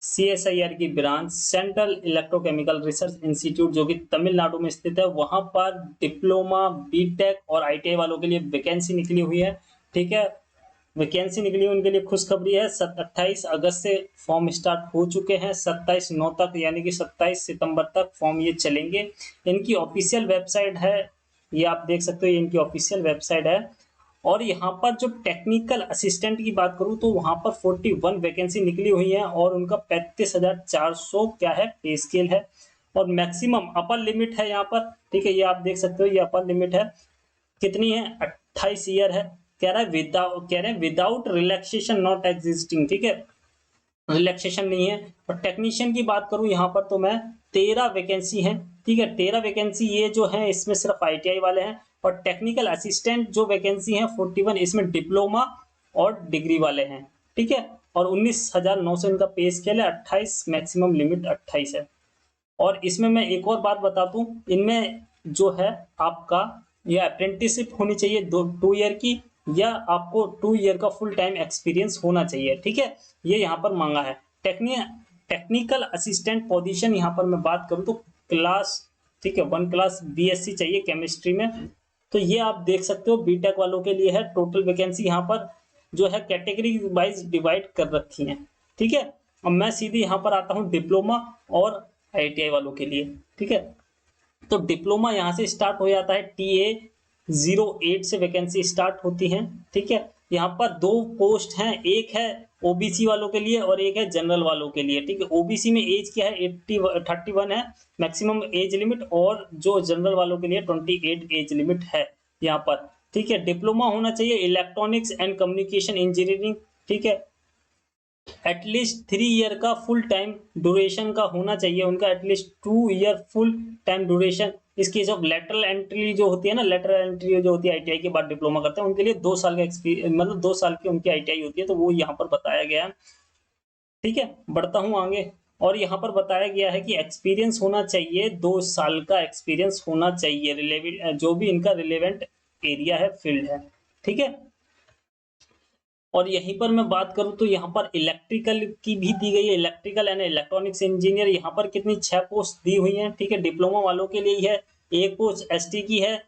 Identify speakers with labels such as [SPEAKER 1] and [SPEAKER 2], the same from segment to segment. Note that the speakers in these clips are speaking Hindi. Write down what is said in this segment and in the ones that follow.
[SPEAKER 1] CSIR की branch central electrochemical research institute जो कि तमिलनाडु में स्थित है, वहां पर डिप्लोमा, बीटेक और आईटीआई वालों के लिए वैकेंसी निकली हुई है। ठीक है, वैकेंसी निकली उनके लिए खुशखबरी है। 28 अगस्त से फॉर्म स्टार्ट हो चुके हैं, 27/9 तक यानी कि 27 सितंबर तक फॉर्म ये चलेंगे। इनकी ऑफिशियल वेबसाइट है, ये आप देख सकते हो, ये इनकी ऑफिशियल वेबसाइट है। और यहाँ पर जो टेक्निकल असिस्टेंट की बात करूँ तो वहाँ पर 41 वैकेंसी निकली हुई है और उनका 35,400 क्या है, पे स्केल है। और मैक्सिमम अपर लिमिट है यहाँ पर, ठीक है, ये आप देख सकते हो, ये अपर लिमिट है। कितनी है, 28 ईयर है। कह रहे हैं विदाउट रिलैक्सेशन नॉट एग्जिस्टिंग, ठीक है, रिलैक्सेशन नहीं है। और टेक्नीशियन की बात करूं यहाँ पर तो मैं 13 वैकेंसी है, ठीक है, 13 वैकेंसी ये जो है इसमें सिर्फ आईटीआई वाले हैं। और टेक्निकल असिस्टेंट जो वैकेंसी है 41, इसमें डिप्लोमा और डिग्री वाले हैं, ठीक है। और 19,900 इनका पे स्केल है, 28 मैक्सिमम लिमिट 28 है। और इसमें मैं एक और बात बता दूं, इनमें जो है आपका ये अप्रेंटिसशिप होनी चाहिए 2 ईयर की, या आपको 2 ईयर का फुल टाइम एक्सपीरियंस होना चाहिए, ठीक है, ये यहाँ पर मांगा है। टेक्निकल असिस्टेंट पोजीशन यहाँ पर मैं बात करूँ तो क्लास, ठीक है, 1 क्लास बीएससी चाहिए केमिस्ट्री में। तो ये आप देख सकते हो बीटेक वालों के लिए है। टोटल वैकेंसी यहाँ पर जो है कैटेगरी वाइज डिवाइड कर रखी है, ठीक है। अब मैं सीधे यहाँ पर आता हूँ डिप्लोमा और आईटीआई वालों के लिए, ठीक है। तो डिप्लोमा यहाँ से स्टार्ट हो जाता है, TA 08 से वैकेंसी स्टार्ट होती है, ठीक है। यहाँ पर 2 पोस्ट हैं, एक है ओबीसी वालों के लिए और एक है जनरल वालों के लिए, ठीक है। ओबीसी में एज क्या है, 31 है मैक्सिमम एज लिमिट, और जो जनरल वालों के लिए 28 एज लिमिट है यहाँ पर, ठीक है। डिप्लोमा होना चाहिए इलेक्ट्रॉनिक्स एंड कम्युनिकेशन इंजीनियरिंग, ठीक है। एटलीस्ट 3 ईयर का फुल टाइम ड्यूरेशन का होना चाहिए उनका, at least 2 year full time duration. इस केस ऑफ लेटरल एंट्री जो होती है ना, लेटरल एंट्री जो होती है आईटीआई के बाद डिप्लोमा करते हैं, उनके लिए 2 साल का एक्सपीरियंस, मतलब 2 साल की उनकी आईटीआई होती है, तो वो यहाँ पर बताया गया है, ठीक है। बढ़ता हूँ आगे, और यहाँ पर बताया गया है कि एक्सपीरियंस होना चाहिए, 2 साल का एक्सपीरियंस होना चाहिए, रिलेवेंट जो भी इनका रिलेवेंट एरिया है, फील्ड है, ठीक है। और यहीं पर मैं बात करूं तो यहाँ पर इलेक्ट्रिकल की भी दी गई है, इलेक्ट्रिकल एंड इलेक्ट्रॉनिक्स इंजीनियर। यहाँ पर कितनी 6 पोस्ट दी हुई हैं, ठीक है, डिप्लोमा वालों के लिए ही है। 1 पोस्ट एसटी की है,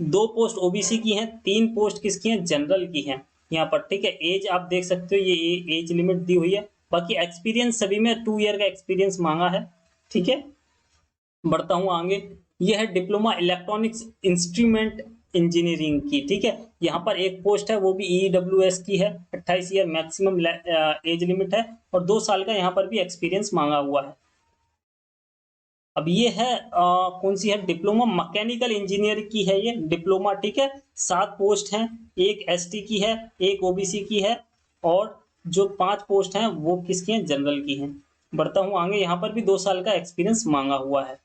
[SPEAKER 1] 2 पोस्ट ओबीसी की हैं, 3 पोस्ट किसकी हैं, जनरल की हैं यहाँ पर, ठीक है। एज आप देख सकते हो, ये एज लिमिट दी हुई है। बाकी एक्सपीरियंस सभी में 2 ईयर का एक्सपीरियंस मांगा है, ठीक है। बढ़ता हूँ आगे, यह है डिप्लोमा इलेक्ट्रॉनिक्स इंस्ट्रूमेंट इंजीनियरिंग की, ठीक है। यहाँ पर 1 पोस्ट है, वो भी ईडब्ल्यूएस की है, 28 ईयर मैक्सिमम एज लिमिट है, और 2 साल का यहाँ पर भी एक्सपीरियंस मांगा हुआ है। अब ये है कौन सी है, डिप्लोमा मैकेनिकल इंजीनियर की है ये डिप्लोमा, ठीक है। 7 पोस्ट हैं, 1 एसटी की है, 1 ओबीसी की है, और जो 5 पोस्ट हैं वो किसकी हैं, जनरल की हैं। बढ़ता हूँ आगे, यहाँ पर भी 2 साल का एक्सपीरियंस मांगा हुआ है।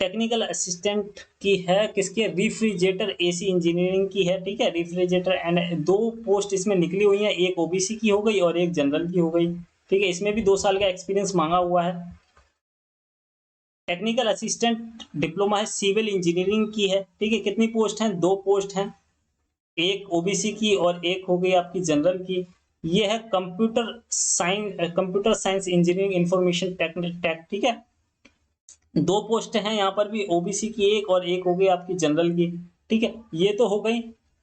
[SPEAKER 1] टेक्निकल असिस्टेंट की है, किसकी है, रिफ्रिजरेटर एसी इंजीनियरिंग की है, ठीक है। रिफ्रिजरेटर एंड 2 पोस्ट इसमें निकली हुई हैं, एक ओबीसी की हो गई और एक जनरल की हो गई, ठीक है। इसमें भी 2 साल का एक्सपीरियंस मांगा हुआ है। टेक्निकल असिस्टेंट डिप्लोमा है, सिविल इंजीनियरिंग की है, ठीक है। कितनी पोस्ट हैं, 2 पोस्ट हैं, एक ओबीसी की और एक हो गई आपकी जनरल की। ये है computer science engineering information tech, ठीक है। 2 पोस्ट हैं यहाँ पर भी, ओबीसी की एक और एक हो गई आपकी जनरल की, ठीक है। ये तो हो गई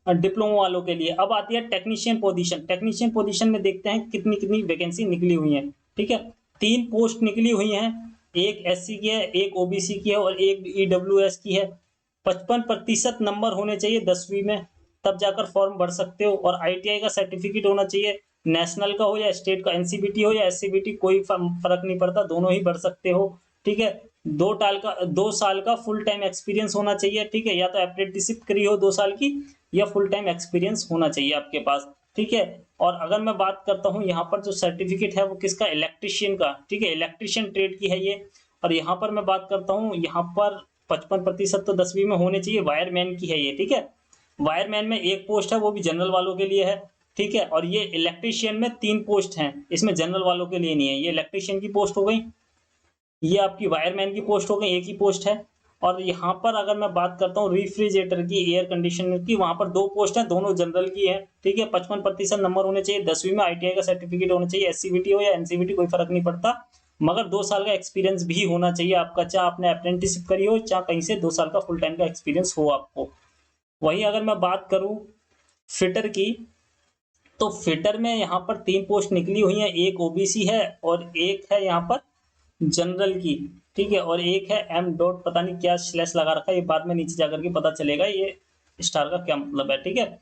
[SPEAKER 1] डिप्लोमा वालों के लिए। अब आती है टेक्नीशियन पोजीशन। टेक्नीशियन पोजीशन में देखते हैं कितनी कितनी वैकेंसी निकली हुई है, ठीक है। 3 पोस्ट निकली हुई हैं, एक एससी की है, एक ओबीसी की है और एक ईडब्ल्यूएस की है। 55% नंबर होने चाहिए 10वीं में, तब जाकर फॉर्म भर सकते हो। और आईटीआई का सर्टिफिकेट होना चाहिए, नेशनल का हो या स्टेट का, एनसीबीटी हो या एससीबीटी, कोई फर्क नहीं पड़ता, दोनों ही भर सकते हो, ठीक है। 2 साल का फुल टाइम एक्सपीरियंस होना चाहिए, ठीक है, या तो अप्रेंटिसशिप करी हो 2 साल की, या फुल टाइम एक्सपीरियंस होना चाहिए आपके पास, ठीक है। और अगर मैं बात करता हूँ यहाँ पर जो सर्टिफिकेट है वो किसका, इलेक्ट्रिशियन का, ठीक है, इलेक्ट्रिशियन ट्रेड की है ये। और यहाँ पर मैं बात करता हूँ, यहाँ पर 55% तो 10वीं में होने चाहिए, वायरमैन की है ये, ठीक है। वायरमैन में 1 पोस्ट है, वो भी जनरल वालों के लिए है, ठीक है। और ये इलेक्ट्रिशियन में 3 पोस्ट हैं, इसमें जनरल वालों के लिए नहीं है। ये इलेक्ट्रिशियन की पोस्ट हो गई, ये आपकी वायरमैन की पोस्ट हो गई, एक ही पोस्ट है। और यहाँ पर अगर मैं बात करता हूँ रेफ्रिजरेटर की, एयर कंडीशनर की, वहां पर 2 पोस्ट है, दोनों जनरल की है, ठीक है। 55% नंबर होने चाहिए, 10वीं में ITI का सर्टिफिकेट होना चाहिए, SCVT हो या NCVT कोई फर्क नहीं पड़ता, मगर 2 साल का एक्सपीरियंस भी होना चाहिए आपका, चाहे आपने अप्रेंटिसशिप करी हो, चाहे कहीं से 2 साल का फुल टाइम का एक्सपीरियंस हो आपको। वहीं अगर मैं बात करूं फिटर की, तो फिटर में यहाँ पर 3 पोस्ट निकली हुई है, एक OBC है और एक है यहाँ पर जनरल की, ठीक है, और एक है M डॉट पता नहीं क्या स्लैश लगा रखा है, ये बाद में नीचे जाकर के पता चलेगा ये स्टार का क्या मतलब है, ठीक है।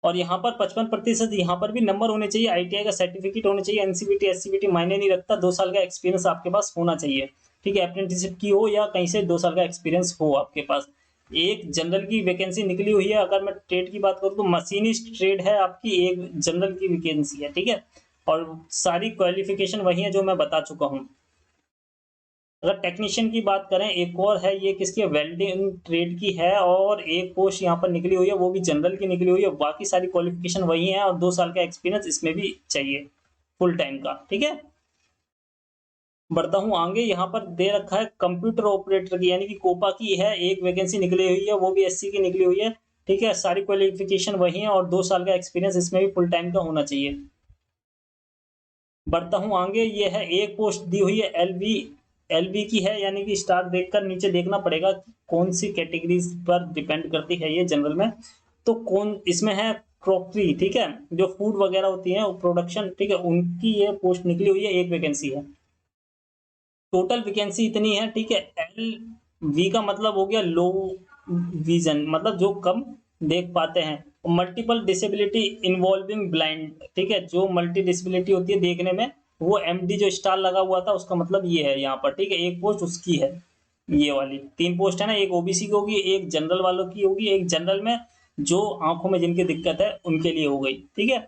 [SPEAKER 1] और यहाँ पर 55% यहाँ पर भी नंबर होने चाहिए, ITI का सर्टिफिकेट होना चाहिए, NCVT SCVT मायने नहीं रखता, 2 साल का एक्सपीरियंस आपके पास होना चाहिए, ठीक है। अप्रेंटिसशिप की हो या कहीं से 2 साल का एक्सपीरियंस हो आपके पास। एक जनरल की वैकेंसी निकली हुई है, अगर मैं ट्रेड की बात करूँ तो मशीनिस्ट ट्रेड है आपकी, एक जनरल की वैकेंसी है, ठीक है। और सारी क्वालिफिकेशन वही है जो मैं बता चुका हूँ। अगर टेक्नीशियन की बात करें, एक और है, ये किसकी है, वेल्डिंग ट्रेड की है, और एक पोस्ट यहाँ पर निकली हुई है, वो भी जनरल की निकली हुई है, बाकी सारी क्वालिफिकेशन वही है, और 2 साल का एक्सपीरियंस इसमें भी चाहिए फुल टाइम का, ठीक है। बढ़ता हूँ आगे, यहाँ पर दे रखा है कंप्यूटर ऑपरेटर की, यानी कि कोपा की है, एक वैकेंसी निकली हुई है, वो भी SC की निकली हुई है, ठीक है। सारी क्वालिफिकेशन वही है और 2 साल का एक्सपीरियंस इसमें भी फुल टाइम का होना चाहिए। बढ़ता हूँ आगे, ये है एक पोस्ट दी हुई है LV की है, यानी कि स्टार देखकर नीचे देखना पड़ेगा कौन सी कैटेगरीज पर डिपेंड करती है ये जनरल में। तो कौन इसमें है, क्रॉकरी, ठीक है, जो फूड वगैरह होती है प्रोडक्शन, ठीक है, उनकी ये पोस्ट निकली हुई है, एक वैकेंसी है। टोटल वैकेंसी इतनी है, ठीक है। LV का मतलब हो गया लो विजन, मतलब जो कम देख पाते हैं। मल्टीपल डिसेबिलिटी इन्वॉल्विंग ब्लाइंड, ठीक है, जो मल्टी डिसेबिलिटी होती है देखने में, वो MD जो स्टार लगा हुआ था उसका मतलब ये है यहाँ पर, ठीक है, एक पोस्ट उसकी है। ये वाली 3 पोस्ट है ना, एक OBC की होगी, एक जनरल वालों की होगी, एक जनरल में जो आंखों में जिनकी दिक्कत है उनके लिए हो गई, ठीक है।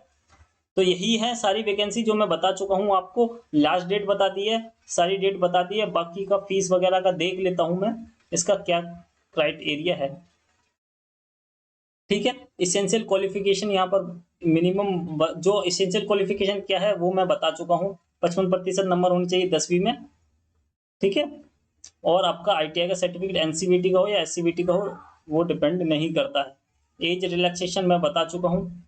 [SPEAKER 1] तो यही है सारी वैकेंसी जो मैं बता चुका हूँ आपको। लास्ट डेट बता दी है, सारी डेट बता दी है, बाकी का फीस वगैरह का देख लेता हूँ मैं, इसका क्या क्राइटेरिया है, ठीक है। इसेंशियल क्वालिफिकेशन यहाँ पर मिनिमम, जो इसेंशियल क्वालिफिकेशन क्या है वो मैं बता चुका हूँ, 55% नंबर होनी चाहिए 10वीं में, ठीक है। और आपका ITI का सर्टिफिकेट NCVT का हो या SCVT का हो, वो डिपेंड नहीं करता है। एज रिलैक्सेशन मैं बता चुका हूँ,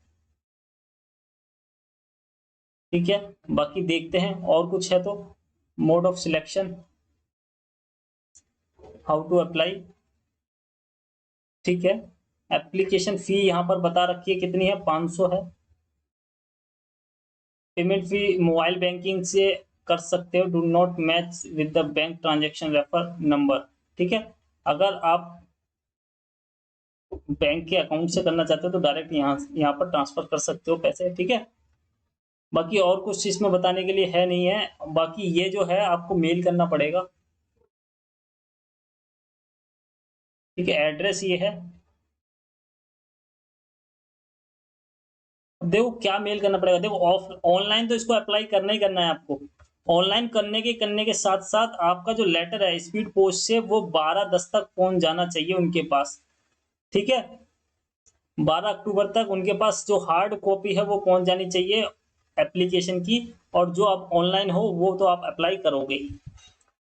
[SPEAKER 1] ठीक है। बाकी देखते हैं और कुछ है तो, mode of selection, how to apply, ठीक है। एप्लीकेशन फी यहाँ पर बता रखी है कितनी है, 500 है। पेमेंट फी मोबाइल बैंकिंग से कर सकते हो, do not match with the bank transaction refer number, ठीक है। अगर आप बैंक के अकाउंट से करना चाहते हो तो डायरेक्ट यहाँ पर ट्रांसफर कर सकते हो पैसे, ठीक है। बाकी और कुछ इसमें बताने के लिए है नहीं है, बाकी ये जो है आपको मेल करना पड़ेगा, ठीक है। एड्रेस ये है, देखो क्या मेल करना पड़ेगा, देखो ऑफ ऑनलाइन तो इसको अप्लाई करना ही करना है आपको। ऑनलाइन करने के साथ साथ आपका जो लेटर है स्पीड पोस्ट से, वो 12/10 तक पहुंच जाना चाहिए उनके पास, ठीक है। 12 अक्टूबर तक उनके पास जो हार्ड कॉपी है वो पहुंच जानी चाहिए एप्लीकेशन की, और जो आप ऑनलाइन हो वो तो आप अप्लाई करोगे ही,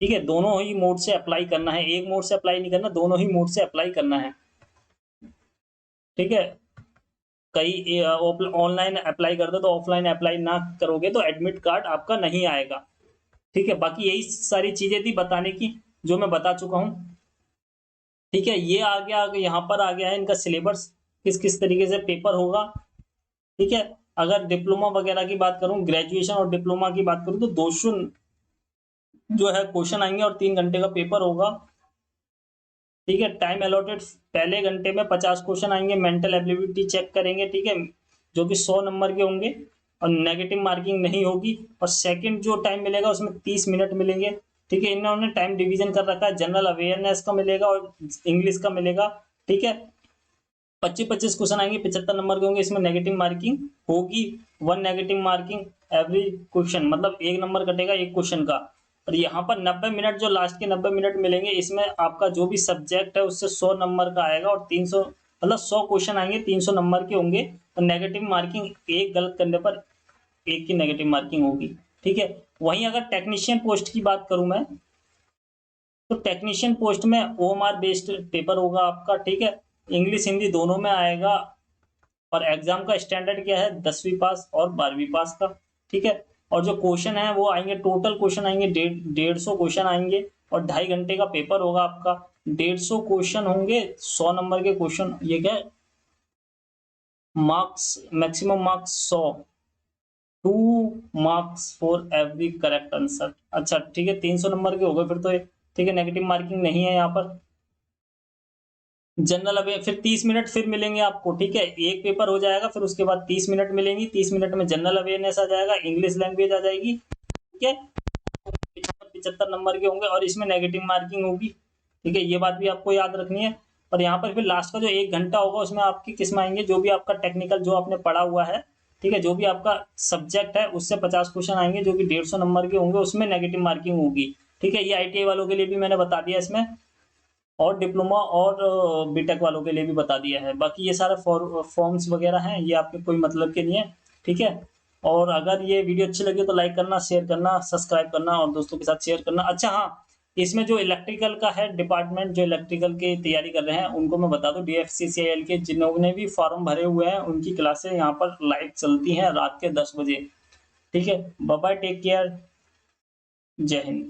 [SPEAKER 1] ठीक है। दोनों ही मोड से अप्लाई करना है, एक मोड से अप्लाई नहीं करना, दोनों ही मोड से अप्लाई करना है, ठीक है। कई ऑनलाइन अप्लाई कर दो तो ऑफलाइन अप्लाई ना करोगे तो एडमिट कार्ड आपका नहीं आएगा, ठीक है। बाकी यही सारी चीजें थी बताने की, जो मैं बता चुका हूँ, ठीक है। ये आ गया, यहाँ पर आ गया है इनका सिलेबस, किस किस तरीके से पेपर होगा, ठीक है। अगर डिप्लोमा वगैरह की बात करूं, ग्रेजुएशन और डिप्लोमा की बात करूं, तो 200 जो है क्वेश्चन आएंगे और 3 घंटे का पेपर होगा, ठीक है। टाइम अलॉटेड, पहले घंटे में 50 क्वेश्चन आएंगे, मेंटल एबिलिटी चेक करेंगे, ठीक है, जो कि 100 नंबर के होंगे और नेगेटिव मार्किंग नहीं होगी। और सेकंड जो टाइम मिलेगा उसमें 30 मिनट मिलेंगे, ठीक है। इन्होंने टाइम डिवीजन कर रखा है, जनरल अवेयरनेस का मिलेगा और इंग्लिश का मिलेगा, ठीक है। 25-25 क्वेश्चन आएंगे, 75 नंबर के होंगे, इसमें नेगेटिव मार्किंग होगी, 1 नेगेटिव मार्किंग एवरी क्वेश्चन, मतलब 1 नंबर कटेगा एक क्वेश्चन का। और यहाँ पर 90 मिनट, जो लास्ट के 90 मिनट मिलेंगे, इसमें आपका जो भी सब्जेक्ट है उससे 100 नंबर का आएगा, और 300 मतलब 100 क्वेश्चन आएंगे, 300 नंबर के होंगे, और नेगेटिव मार्किंग एक गलत करने पर एक की नेगेटिव मार्किंग होगी, ठीक है। वहीं अगर टेक्नीशियन पोस्ट की बात करूं मैं, तो टेक्नीशियन पोस्ट में ओएमआर बेस्ड पेपर होगा आपका, ठीक है। इंग्लिश हिंदी दोनों में आएगा और एग्जाम का स्टैंडर्ड क्या है, 10वीं पास और 12वीं पास का, ठीक है। और जो क्वेश्चन है वो आएंगे, टोटल क्वेश्चन आएंगे 150 क्वेश्चन आएंगे और 2.5 घंटे का पेपर होगा आपका। 150 क्वेश्चन होंगे, 100 नंबर के क्वेश्चन, ये क्या है, marks, maximum marks 100, 2 marks for every correct answer. अच्छा ठीक है, 300 नंबर के हो गए फिर तो ये, ठीक है। नेगेटिव मार्किंग नहीं है यहाँ पर। जनरल अवेयर फिर 30 मिनट फिर मिलेंगे आपको, ठीक है। एक पेपर हो जाएगा, फिर उसके बाद 30 मिनट मिलेंगी। 30 मिनट में जनरल अवेयरनेस आ जाएगा, इंग्लिश लैंग्वेज आ जाएगी, ठीक है। 75 नंबर के होंगे और इसमें नेगेटिव मार्किंग होगी, ठीक है। ये बात भी आपको याद रखनी है। और यहाँ पर फिर लास्ट का जो 1 घंटा होगा उसमें आपकी किस्म आएंगे, जो भी आपका टेक्निकल जो आपने पढ़ा हुआ है, ठीक है, जो भी आपका सब्जेक्ट है उससे 50 क्वेश्चन आएंगे जो कि 150 नंबर के होंगे, उसमें नेगेटिव मार्किंग होगी, ठीक है। ये आईटीआई वालों के लिए भी मैंने बता दिया इसमें, और डिप्लोमा और बीटेक वालों के लिए भी बता दिया है। बाकी ये सारे फॉर्म्स वगैरह हैं, ये आपके कोई मतलब के नहीं है, ठीक है। और अगर ये वीडियो अच्छी लगी तो लाइक करना, शेयर करना, सब्सक्राइब करना और दोस्तों के साथ शेयर करना। अच्छा हाँ, इसमें जो इलेक्ट्रिकल का है डिपार्टमेंट, जो इलेक्ट्रिकल की तैयारी कर रहे हैं उनको मैं बता दूं, डीएफसीसीआईएल के जिन्होंने भी फॉर्म भरे हुए हैं उनकी क्लासें यहाँ पर लाइव चलती हैं रात के 10 बजे, ठीक है। बाय बाय, टेक केयर, जय हिंद।